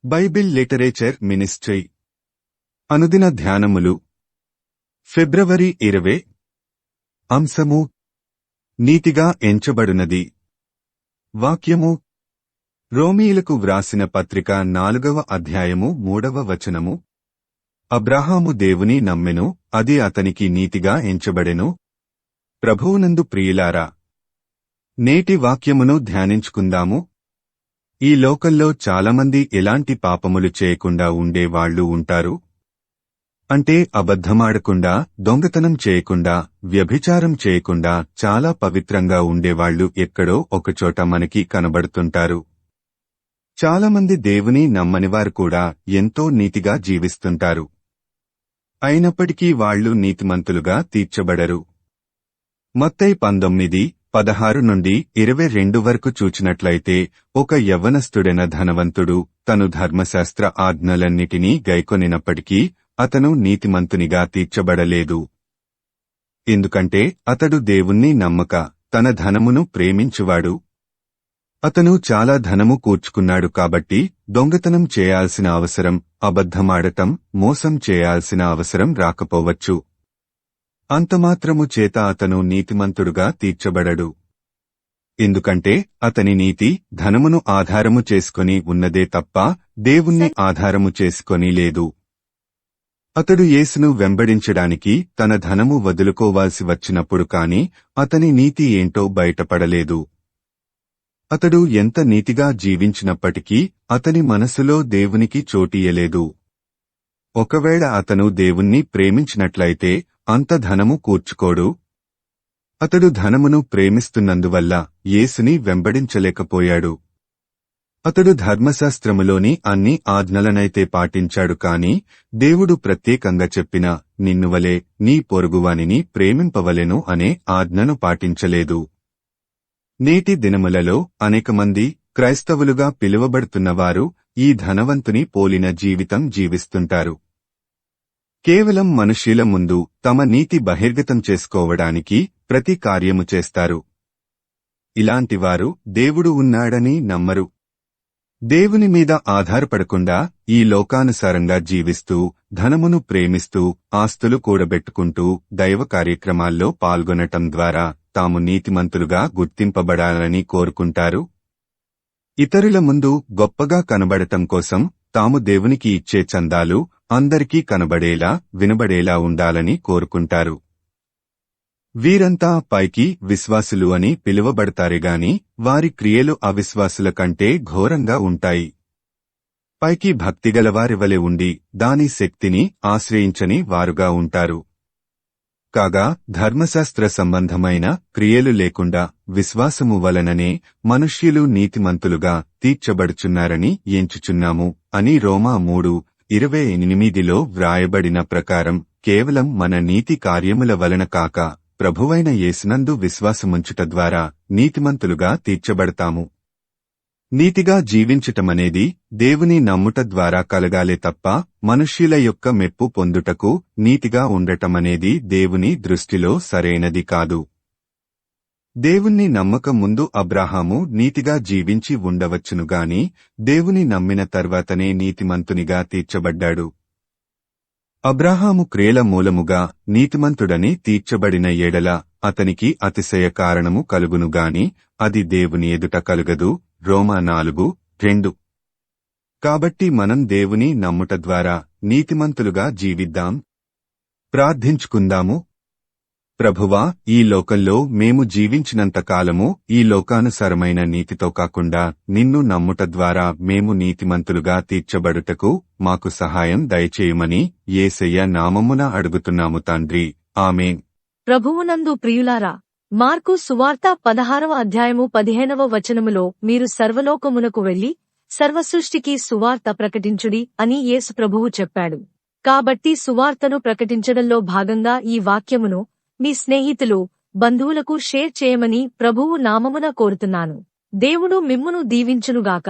Bible literature ministry అనుదిన ధ్యానములు ఫిబ్రవరి 20 అంశము నీతిగా ఎంచబడునది. వాక్యము రోమీయులకు వ్రాసిన పత్రిక 4వ అధ్యాయము 3వ వచనము. అబ్రాహాము దేవుని నమ్మెను, అది అతనికి నీతిగా ఎంచబడెను. ప్రభువునందు ప్రియులారా, నేటి వాక్యమును ధ్యానించుకుందాము. ఈ లోకంలో చాలామంది ఎలాంటి పాపములు చేయకుండా ఉండేవాళ్లు ఉంటారు. అంటే అబద్ధమాడకుండా, దొంగతనం చేయకుండా, వ్యభిచారం చేయకుండా చాలా పవిత్రంగా ఉండేవాళ్లు ఎక్కడో ఒకచోట మనకి కనబడుతుంటారు. చాలామంది దేవుని నమ్మనివారు కూడా ఎంతో నీతిగా జీవిస్తుంటారు. అయినప్పటికీ వాళ్లు నీతిమంతులుగా తీర్చబడరు. మత్తయి 19:16 నుండి 22 వరకు చూచినట్లయితే, ఒక యవ్వనస్తుడైన ధనవంతుడు తను ధర్మశాస్త్ర ఆజ్ఞలన్నిటినీ గైకొనినప్పటికీ అతను నీతిమంతునిగా తీర్చబడలేదు. ఎందుకంటే అతడు దేవుణ్ణి నమ్మక తన ధనమును ప్రేమించువాడు. అతను చాలా ధనము కూర్చుకున్నాడు కాబట్టి దొంగతనం చేయాల్సిన అవసరం, అబద్ధమాడటం, మోసం చేయాల్సిన అవసరం రాకపోవచ్చు. అంతమాత్రము చేత అతను నీతిమంతుడుగా తీర్చబడడు. ఎందుకంటే అతని నీతి ధనమును ఆధారము చేసుకొని ఉన్నదే తప్ప దేవుణ్ణి ఆధారము చేసుకొని లేదు. అతడు యేసును వెంబడించడానికి తన ధనము వదులుకోవాల్సి వచ్చినప్పుడు కాని అతని నీతి ఏంటో బయటపడలేదు. అతడు ఎంత నీతిగా జీవించినప్పటికీ అతని మనసులో దేవునికి చోటియ్యలేదు. ఒకవేళ అతను దేవుణ్ణి ప్రేమించినట్లయితే అంత ధనము కూర్చుకోడు. అతడు ధనమును ప్రేమిస్తున్నందువల్ల యేసుని వెంబడించలేకపోయాడు. అతడు ధర్మశాస్త్రములోని అన్ని ఆజ్ఞలనైతే పాటించాడు కాని దేవుడు ప్రత్యేకంగా చెప్పిన నిన్నువలే నీ పొరుగువానిని ప్రేమింపవలెను అనే ఆజ్ఞను పాటించలేదు. నేటి దినములలో అనేకమంది క్రైస్తవులుగా పిలువబడుతున్నవారు ఈ ధనవంతుని పోలిన జీవితం జీవిస్తుంటారు. కేవలం మనుష్యుల ముందు తమ నీతి బహిర్గతం చేసుకోవడానికి ప్రతి కార్యము చేస్తారు. ఇలాంటివారు దేవుడు ఉన్నాడని నమ్మరు. దేవుని మీద ఆధారపడకుండా ఈ లోకానుసారంగా జీవిస్తూ, ధనమును ప్రేమిస్తూ, ఆస్తులు కూడబెట్టుకుంటూ దైవ కార్యక్రమాల్లో పాల్గొనటం ద్వారా తాము నీతిమంతులుగా గుర్తింపబడాలని కోరుకుంటారు. ఇతరుల ముందు గొప్పగా కనబడటం కోసం తాము దేవునికి ఇచ్చే చందాలు అందరికీ కనబడేలా, వినబడేలా ఉండాలని కోరుకుంటారు. వీరంతా పైకి విశ్వాసులు అని పిలువబడతారేగాని వారి క్రియలు అవిశ్వాసుల కంటే ఘోరంగా ఉంటాయి. పైకి భక్తిగలవారివలె ఉండి దాని శక్తిని ఆశ్రయించని వారుగా ఉంటారు. కాగా ధర్మశాస్త్ర సంబంధమైన క్రియలు లేకుండా విశ్వాసము వలననే మనుష్యులు నీతిమంతులుగా తీర్చబడుచున్నారని ఎంచుచున్నాము అని రోమా 3:28లో వ్రాయబడిన ప్రకారం కేవలం మన నీతి కార్యముల వలన కాక ప్రభువైన యేసునందు విశ్వాసముంచుట ద్వారా నీతిమంతులుగా తీర్చబడతాము. నీతిగా జీవించటమనేది దేవుని నమ్ముట ద్వారా కలగాలే తప్ప మనుష్యుల యొక్క మెప్పు పొందుటకు నీతిగా ఉండటమనేది దేవుని దృష్టిలో సరైనది కాదు. దేవుణ్ణి నమ్మక ముందు అబ్రాహాము నీతిగా జీవించి ఉండవచ్చునుగాని దేవుని నమ్మిన తర్వాతనే నీతిమంతునిగా తీర్చబడ్డాడు. అబ్రాహాము క్రియల మూలముగా నీతిమంతుడని తీర్చబడిన ఎడల అతనికి అతిశయ కారణము కలుగునుగాని అది దేవుని ఎదుట కలుగదు. రోమా 4:2. కాబట్టి మనం దేవుని నమ్ముట ద్వారా నీతిమంతులుగా జీవిద్దాం. ప్రార్థించుకుందాము. ప్రభువా, ఈ లోకంలో మేము జీవించినంతకాలము ఈ లోకానుసారమైన నీతితో కాకుండా నిన్ను నమ్ముట ద్వారా మేము నీతిమంతులుగా తీర్చబడుటకు మాకు సహాయం దయచేయుమని యేసయ్య నామమున అడుగుతున్నాము తండ్రి. ఆమేన్. ప్రభువునందు ప్రియులారా, మార్కు సువార్త 16వ అధ్యాయము 15వ వచనములో మీరు సర్వలోకమునకు వెళ్లి సర్వసృష్టికి సువార్త ప్రకటించుడి అని యేసు ప్రభువు చెప్పాడు. కాబట్టి సువార్తను ప్రకటించడంలో భాగంగా ఈ వాక్యమును మీ స్నేహితులు, బంధువులకు షేర్ చేయమని ప్రభువు నామమున కోరుతున్నాను. దేవుడు మిమ్మును దీవించునుగాక.